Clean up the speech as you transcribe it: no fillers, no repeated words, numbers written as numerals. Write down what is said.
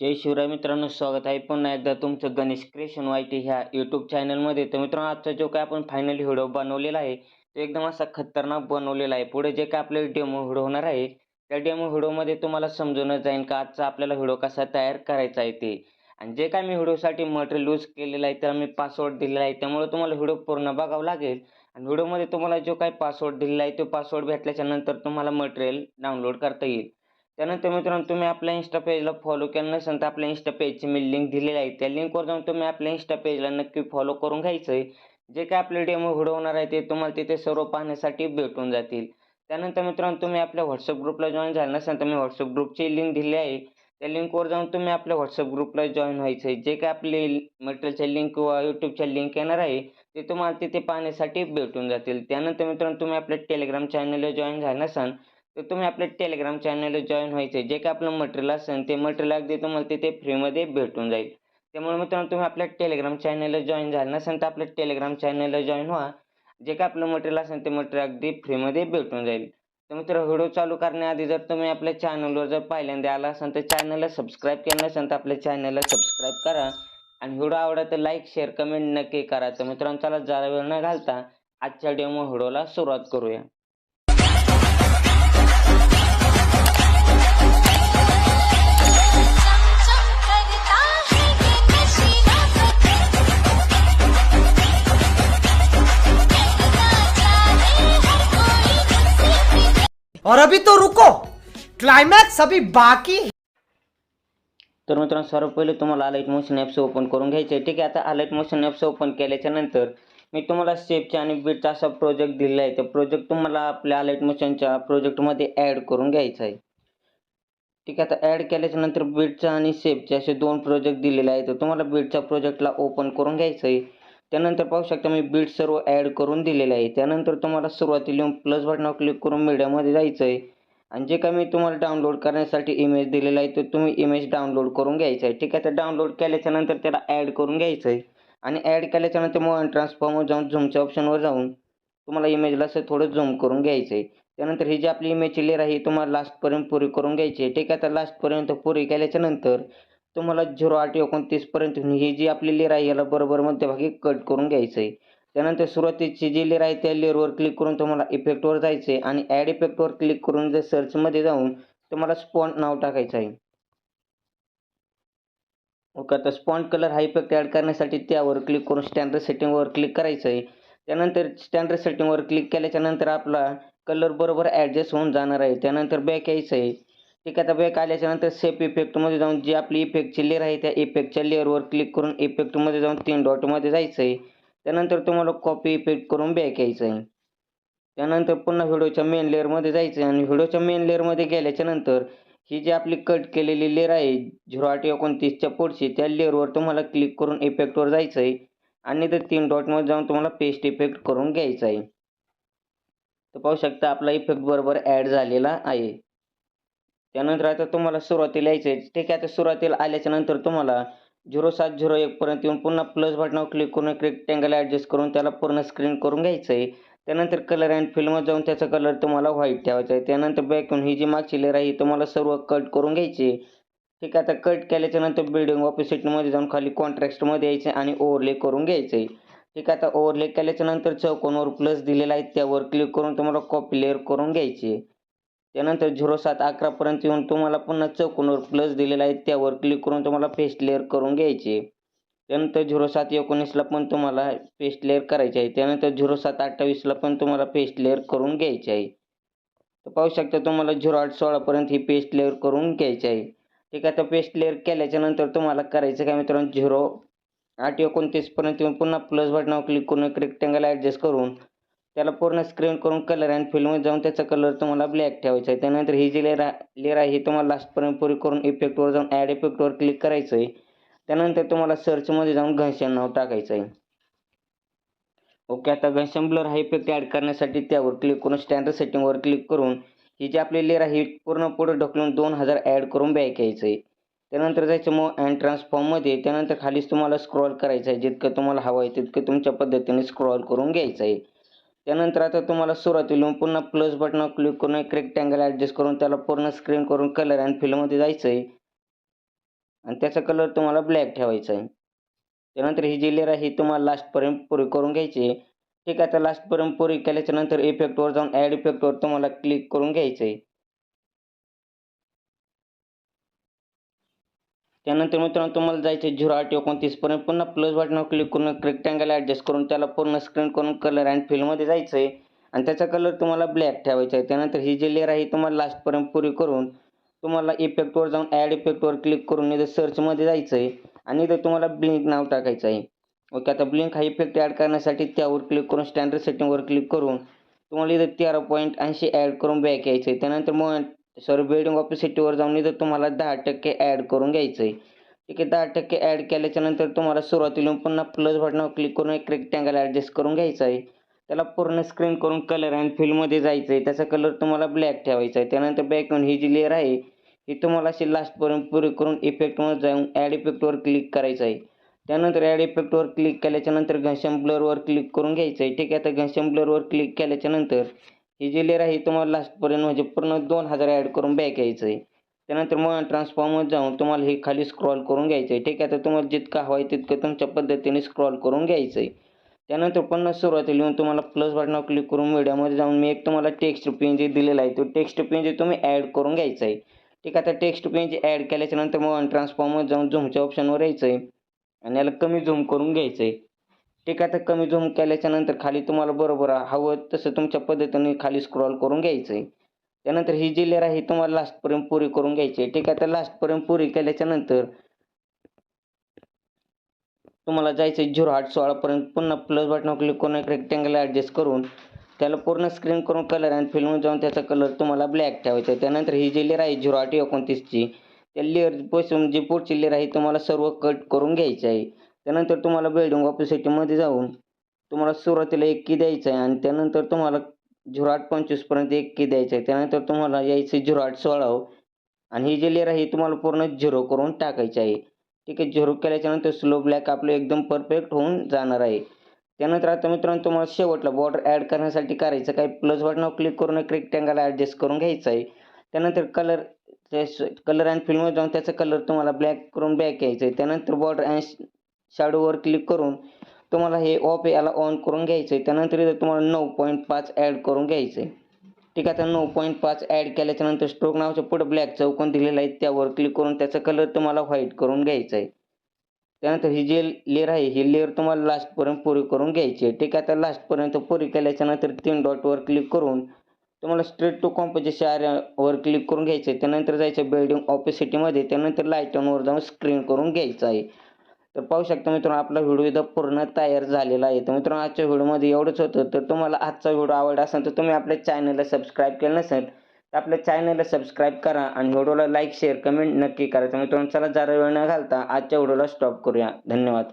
जय शिवराय मित्रांनो, स्वागत आहे पुन्हा एकदा तुमचं गणेश क्रिएशन वायटी ह्या यूट्यूब चॅनलमध्ये. तर मित्रांनो, आजचा जो काय आपण फायनली व्हिडिओ बनवलेला आहे तो एकदम असा खतरनाक बनवलेला आहे. पुढे जे काय आपले डेमो व्हिडिओ होणार आहे त्या डेमो व्हिडिओमध्ये तुम्हाला समजूनच जाईल का आजचा आपल्याला व्हिडिओ कसा तयार करायचा आहे ते. आणि जे काय मी व्हिडिओसाठी मटेरियल यूज केलेलं आहे त्याला मी पासवर्ड दिलेला आहे, त्यामुळे तुम्हाला व्हिडिओ पूर्ण बघावं लागेल. आणि व्हिडिओमध्ये तुम्हाला जो काही पासवर्ड दिलेला आहे तो पासवर्ड भेटल्याच्या नंतर तुम्हाला मटेरियल डाउनलोड करता येईल. त्यानंतर मित्रांनो, तुम्ही आपल्या Insta पेजला फॉलो केलं नसेल तर आपल्या Insta पेजची मी लिंक दिलेली आहे. त्या लिंकवर जाऊन तुम्ही आपल्या Insta पेजला नक्की फॉलो करून घ्यायचं आहे. जे काही आपले डेमो व्हिडिओ होणार आहे ते तुम्हाला तिथे सर्व पाहण्यासाठी भेटून जातील. त्यानंतर मित्रांनो, तुम्ही आपल्या WhatsApp ग्रुपला जॉइन झाले नसेल तर मी WhatsApp ग्रुपची लिंक दिली आहे. त्या लिंकवर जाऊन तुम्ही आपल्या WhatsApp ग्रुपला जॉइन व्हायचं आहे. जे काही आपले मटेरियलच्या लिंक किंवा YouTubeच्या लिंक येणार आहे ते तुम्हाला तिथे पाहण्यासाठी भेटून जातील. त्यानंतर मित्रांनो, तुम्ही आपल्या Telegram चॅनलला जॉइन झाले नसाल तर तुम्ही आपल्या Telegram चॅनलला जॉइन व्हायचं आहे. जे काही आपलं मटेरियल असेल ते मटेरियल अगदी तुम्हाला तिथे फ्रीमध्ये भेटून जाईल. त्यामुळे मित्रांनो, तुम्ही आपल्या Telegram चॅनलला जॉइन झाले नसेल तर आपल्या Telegram चॅनलला जॉइन व्हा. जे काही आपलं मटेरियल असेल ते मटेरियल अगदी फ्रीमध्ये भेटून जाईल. तर मित्रांनो, व्हिडिओ चालू करण्याआधी जर तुम्ही आपल्या चॅनलवर जर पहिल्यांदा आला असाल तर चॅनलला सबस्क्राईब केलं नसेल तर आपल्या चॅनलला सबस्क्राईब करा. आणि व्हिडिओ आवडला तर लाईक, शेअर, कमेंट नक्की करा. तर मित्रांनो, चला जादा वेळ न घालता आजच्या डेमो व्हिडिओला सुरुवात करूया. और अभी तो रुको, क्लाइमैक्स अभी बाकी है. तर मित्रांनो, सर्व पहिले तुम्हाला अलाइट मोशन ॲप्स ओपन करून घ्यायचे आहे. ठीक आहे, आता अलाइट मोशन ॲप्स ओपन केल्याच्या नंतर मी तुम्हाला शेपचा आणि बीटचा असा प्रोजेक्ट दिलेला आहे. तर प्रोजेक्ट तुम्हाला आपल्या अलाइट मोशनच्या प्रोजेक्टमध्ये ॲड करून घ्यायचा आहे. ठीक आहे, आता ॲड केल्याच्या नंतर बीटचा आणि शेपचे असे दोन प्रोजेक्ट दिलेले आहेत. तर तुम्हाला बीटच्या प्रोजेक्टला ओपन करून घ्यायचं आहे. त्यानंतर पाहू शकता मी बीट सर्व ॲड करून दिलेले आहे. त्यानंतर तुम्हाला सुरुवातीला येऊन प्लस बटनावर क्लिक करून मीडियामध्ये जायचं आहे. आणि जे काही मी तुम्हाला डाउनलोड करण्यासाठी इमेज दिलेला आहे तो तुम्ही इमेज डाउनलोड करून घ्यायचा आहे. ठीक आहे, तर डाउनलोड केल्याच्या नंतर त्याला ॲड करून घ्यायचं आहे. आणि ॲड केल्याच्या नंतर मग ट्रान्सफॉर्मवर जाऊन झूमच्या ऑप्शनवर जाऊन तुम्हाला इमेजला असं थोडं झूम करून घ्यायचं आहे. त्यानंतर ही जी आपली इमेजची लेयर आहे ही तुम्हाला लास्टपर्यंत पुरी करून घ्यायची आहे. ठीक आहे, तर लास्टपर्यंत पुरी केल्याच्या नंतर तुम्हाला 0.829 पर्यंत ही जी आपली लेयर आहे याला बरोबर मध्यभागी कट करून घ्यायचं आहे. त्यानंतर सुरुवातीची जी लेयर आहे त्या लेयरवर क्लिक करून तुम्हाला इफेक्टवर जायचं आहे आणि ॲड इफेक्टवर क्लिक करून जर सर्चमध्ये जाऊन तुम्हाला स्पॉन्ट नाव टाकायचं आहे. ओके, आता स्पॉन्ट कलर हा इफेक्ट ॲड करण्यासाठी त्यावर क्लिक करून स्टँडर्ड सेटिंगवर क्लिक करायचं आहे. त्यानंतर स्टँडर्ड सेटिंगवर क्लिक केल्याच्या नंतर आपला कलर बरोबर ॲडजस्ट होऊन जाणार आहे. त्यानंतर बॅक यायचं आहे. ठीक आहे, आता बॅक आल्याच्यानंतर शेप इफेक्टमध्ये जाऊन जी आपली इफेक्टची लेयर आहे त्या इफेक्टच्या लेयरवर क्लिक करून इफेक्टमध्ये जाऊन 3 डॉटमध्ये जायचं आहे. त्यानंतर तुम्हाला कॉपी इफेक्ट करून बॅक यायचं आहे. त्यानंतर पुन्हा व्हिडिओच्या मेन लेयरमध्ये जायचं आहे आणि व्हिडिओच्या मेन लेयरमध्ये गेल्याच्यानंतर ही जी आपली कट केलेली लेयर आहे 0.829च्या पुढची त्या लेयरवर तुम्हाला क्लिक करून इफेक्टवर जायचं आहे आणि त्या 3 डॉटमध्ये जाऊन तुम्हाला पेस्ट इफेक्ट करून घ्यायचा आहे. तर पाहू शकता आपला इफेक्ट बरोबर ॲड झालेला आहे. त्यानंतर आता तुम्हाला सुरुवातीला यायचं आहे. ठीक आहे, आता सुरुवातीला आल्याच्यानंतर तुम्हाला 0701 पर्यंत येऊन पुन्हा प्लस बटनावर क्लिक करून एक रेक्टँगल ॲडजस्ट करून त्याला पूर्ण स्क्रीन करून घ्यायचं आहे. त्यानंतर कलर अँड फिलमध्ये जाऊन त्याचा कलर तुम्हाला व्हाईट ठेवायचा आहे. त्यानंतर बॅक ही जी मागची लेयर आहे ही तुम्हाला सर्व कट करून घ्यायची आहे. ठीक आहे, आता कट केल्याच्यानंतर बिल्डिंग ऑपोसिटमध्ये जाऊन खाली कॉन्ट्रास्टमध्ये यायचं आणि ओव्हरले करून घ्यायचं आहे. ठीक आहे, आता ओव्हरले केल्याच्यानंतर चौकोनवर प्लस दिलेला आहे त्यावर क्लिक करून तुम्हाला कॉपी लेयर करून घ्यायची आहे. त्यानंतर 0711 पर्यंत येऊन तुम्हाला पुन्हा चौकोनवर प्लस दिलेला आहे त्यावर क्लिक करून तुम्हाला पेस्ट लेयर करून घ्यायची आहे. त्यानंतर 0719ला पण तुम्हाला पेस्ट लेयर करायची आहे. त्यानंतर 0728ला पण तुम्हाला पेस्ट लेयर करून घ्यायची आहे. तर पाहू शकता तुम्हाला 0816 पर्यंत ही पेस्ट लेयर करून घ्यायची आहे. ठीक आहे, तर पेस्ट लेयर केल्याच्यानंतर तुम्हाला करायचं काय मित्रांनो, 0829 पर्यंत येऊन पुन्हा प्लस बटनावर क्लिक करून एक रेक्टँगल ॲडजस्ट करून त्याला पूर्ण स्क्रीन करून कलर अँड फिलमध्ये जाऊन त्याचा कलर तुम्हाला ब्लॅक ठेवायचा आहे. त्यानंतर ही जी लेयर आहे ही तुम्हाला लास्टपर्यंत पुरी करून इफेक्टवर जाऊन ॲड इफेक्टवर क्लिक करायचं आहे. त्यानंतर तुम्हाला सर्चमध्ये जाऊन घनश्याम नाव टाकायचं आहे. ओके, आता घनश्याम ब्लर हा इफेक्ट ॲड करण्यासाठी त्यावर क्लिक करून स्टँडर्ड सेटिंगवर क्लिक करून ही जी आपली लेयर आहे पूर्ण पुढे ढकलून 2000 ॲड करून बॅक यायचं आहे. त्यानंतर जायचं मग अँड ट्रान्सफॉर्ममध्ये. त्यानंतर खालीच तुम्हाला स्क्रॉल करायचं आहे. जितकं तुम्हाला हवं आहे तितकं तुमच्या पद्धतीने स्क्रॉल करून घ्यायचं आहे. त्यानंतर आता तुम्हाला सुरुवातीला येऊन पुन्हा प्लस बटनावर क्लिक करून एक रेक्टँगल ॲडजस्ट करून त्याला पूर्ण स्क्रीन करून कलर अँड फिलमध्ये जायचं आहे आणि त्याचा कलर तुम्हाला ब्लॅक ठेवायचा आहे. त्यानंतर ही जी लेअर आहे ही तुम्हाला लास्टपर्यंत पुरी करून घ्यायची आहे. ठीक आहे, आता लास्टपर्यंत पुरी केल्याच्यानंतर इफेक्टवर जाऊन ॲड इफेक्टवर तुम्हाला क्लिक करून घ्यायचं आहे. त्यानंतर मित्रांनो तुम्हाला जायचं आहे 0.8 पर्यंत. पुन्हा प्लस बटनावर क्लिक करून रेक्टँगल ॲडजस्ट करून त्याला पूर्ण स्क्रीन करून कलर अँड फिलमध्ये जायचं आहे आणि त्याचा कलर तुम्हाला ब्लॅक ठेवायचा आहे. त्यानंतर ही जी लेअर आहे तुम्हाला लास्टपर्यंत पुरी करून तुम्हाला इफेक्टवर जाऊन ॲड इफेक्टवर क्लिक करून इथं सर्चमध्ये जायचं आहे आणि इथं तुम्हाला ब्लिंक नाव टाकायचं आहे. ओके, आता ब्लिंक हा इफेक्ट ॲड करण्यासाठी त्यावर क्लिक करून स्टँडर्ड सेटिंगवर क्लिक करून तुम्हाला इथं 13.80 ॲड करून बॅक यायचं आहे. त्यानंतर बिल्डिंग ऑपॅसिटीवर जाऊन इथं तुम्हाला 10% ॲड करून घ्यायचं आहे. ठीक आहे, 10% ॲड केल्याच्यानंतर तुम्हाला सुरुवातीला पुन्हा प्लस बटनावर क्लिक करून एक रेक्टँगल ॲडजस्ट करून घ्यायचा आहे. त्याला पूर्ण स्क्रीन करून कलर अँड फिलमध्ये जायचं आहे. त्याचा कलर तुम्हाला ब्लॅक ठेवायचा आहे. त्यानंतर बॅक ही जी लेअर आहे ही तुम्हाला अशी लास्टपर्यंत पुरी करून इफेक्टमध्ये जाऊन ॲड इफेक्टवर क्लिक करायचं आहे. त्यानंतर ॲड इफेक्टवर क्लिक केल्याच्यानंतर घनश्याम ब्लरवर क्लिक करून घ्यायचं आहे. ठीक आहे, आता घनश्याम ब्लरवर क्लिक केल्याच्यानंतर ही जी लेअर आहे तुम्हाला लास्टपर्यंत म्हणजे पूर्ण 2000 ॲड करून बॅक यायचं आहे. त्यानंतर मग ट्रान्सफॉर्ममध्ये जाऊन तुम्हाला हे खाली स्क्रॉल करून घ्यायचं आहे. ठीक आहे, आता तुम्हाला जितकं हवं आहे तितकं तुमच्या पद्धतीने स्क्रॉल करून घ्यायचं आहे. त्यानंतर पुन्हा सुरुवातीला येऊन तुम्हाला प्लस बटनावर क्लिक करून मीडियामध्ये जाऊन मी एक तुम्हाला टेक्स्ट PNG दिलेला आहे. तो टेक्स्ट PNG तुम्ही ॲड करून घ्यायचा आहे. ठीक आहे, आता टेक्स्ट PNG ॲड केल्याच्यानंतर मग ट्रान्सफॉर्ममध्ये जाऊन झूमच्या ऑप्शनवर यायचं आहे आणि याला कमी झूम करून घ्यायचं आहे. ठीक आहे, आता कमी झूम केल्याच्यानंतर खाली तुम्हाला बरोबर हवं तसं तुमच्या पद्धतीने खाली स्क्रॉल करून घ्यायचं आहे. त्यानंतर ही जी लेअर आहे तुम्हाला लास्टपर्यंत पुरी करून घ्यायची आहे. ठीक आहे, आता लास्टपर्यंत पुरी केल्याच्यानंतर तुम्हाला जायचं आहे 0.8 पर्यंत. पुन्हा प्लस बटनावर क्लिक करून एक रेक्टँगल ॲडजस्ट करून त्याला पूर्ण स्क्रीन करून कलर अँड फिलमध्ये जाऊन त्याचा कलर तुम्हाला ब्लॅक ठेवायचा आहे. त्यानंतर ही जी लेअर आहे 0.8 त्या लेअरपासून जी पुढची लेअर आहे तुम्हाला सर्व कट करून घ्यायची आहे. त्यानंतर तुम्हाला बिल्डिंग ऑपॅसिटीमध्ये जाऊन तुम्हाला सुरुवातीला 1 की द्यायचं आहे आणि त्यानंतर तुम्हाला 0.8 पर्यंत 1 की द्यायचं आहे. त्यानंतर तुम्हाला यायचं 0.8 आणि ही जी लेअर आहे तुम्हाला पूर्ण 0 करून टाकायची आहे. ठीक आहे, 0 केल्याच्यानंतर स्लो ब्लॅक आपलं एकदम परफेक्ट होऊन जाणार आहे. त्यानंतर आता मित्रांनो तुम्हाला शेवटला बॉर्डर ॲड करण्यासाठी करायचं काय, प्लस बटनावर क्लिक करून एक रेक्टँगल ॲडजस्ट करून घ्यायचा आहे. त्यानंतर कलर अँड फिलमध्ये जाऊन त्याचा कलर तुम्हाला ब्लॅक करून बॅक यायचं आहे. त्यानंतर बॉर्डर अँड शॅडोवर क्लिक करून तुम्हाला हे ऑफ याला ऑन करून घ्यायचं आहे. त्यानंतर इथं तुम्हाला 9.5 ॲड करून घ्यायचं आहे. ठीक आहे, आता 9.5 ॲड केल्याच्यानंतर स्ट्रोक नावाच्या पुढं ब्लॅक चौकोन दिलेला आहे त्यावर क्लिक करून त्याचा कलर तुम्हाला व्हाईट करून घ्यायचा आहे. त्यानंतर ही जी लेअर आहे ही लेअर तुम्हाला लास्टपर्यंत पुरी करून घ्यायची आहे. ठीक आहे, आता लास्टपर्यंत पुरी केल्याच्यानंतर 3 डॉटवर क्लिक करून तुम्हाला स्ट्रेट टू कॉम्पोजिशन एरियावर क्लिक करून घ्यायचं आहे. त्यानंतर जायचं बिल्डिंग ऑपॅसिटीमध्ये. त्यानंतर लाईटनवर जाऊन स्क्रीन करून घ्यायचं आहे. तर पाहू शकता मित्रांनो आपला व्हिडिओ इथं पूर्ण तयार झालेला आहे. तर मित्रांनो आजच्या व्हिडिओमध्ये एवढंच होतं. तर तुम्हाला आजचा व्हिडिओ आवडला असेल तर तुम्ही आपल्या चॅनलला सबस्क्राईब केलं नसेल तर आपल्या चॅनलला सबस्क्राईब करा आणि व्हिडिओला लाईक शेअर कमेंट नक्की करा. तर मित्रांनो चला जरा वेळ न घालता आजच्या व्हिडिओला स्टॉप करूया. धन्यवाद.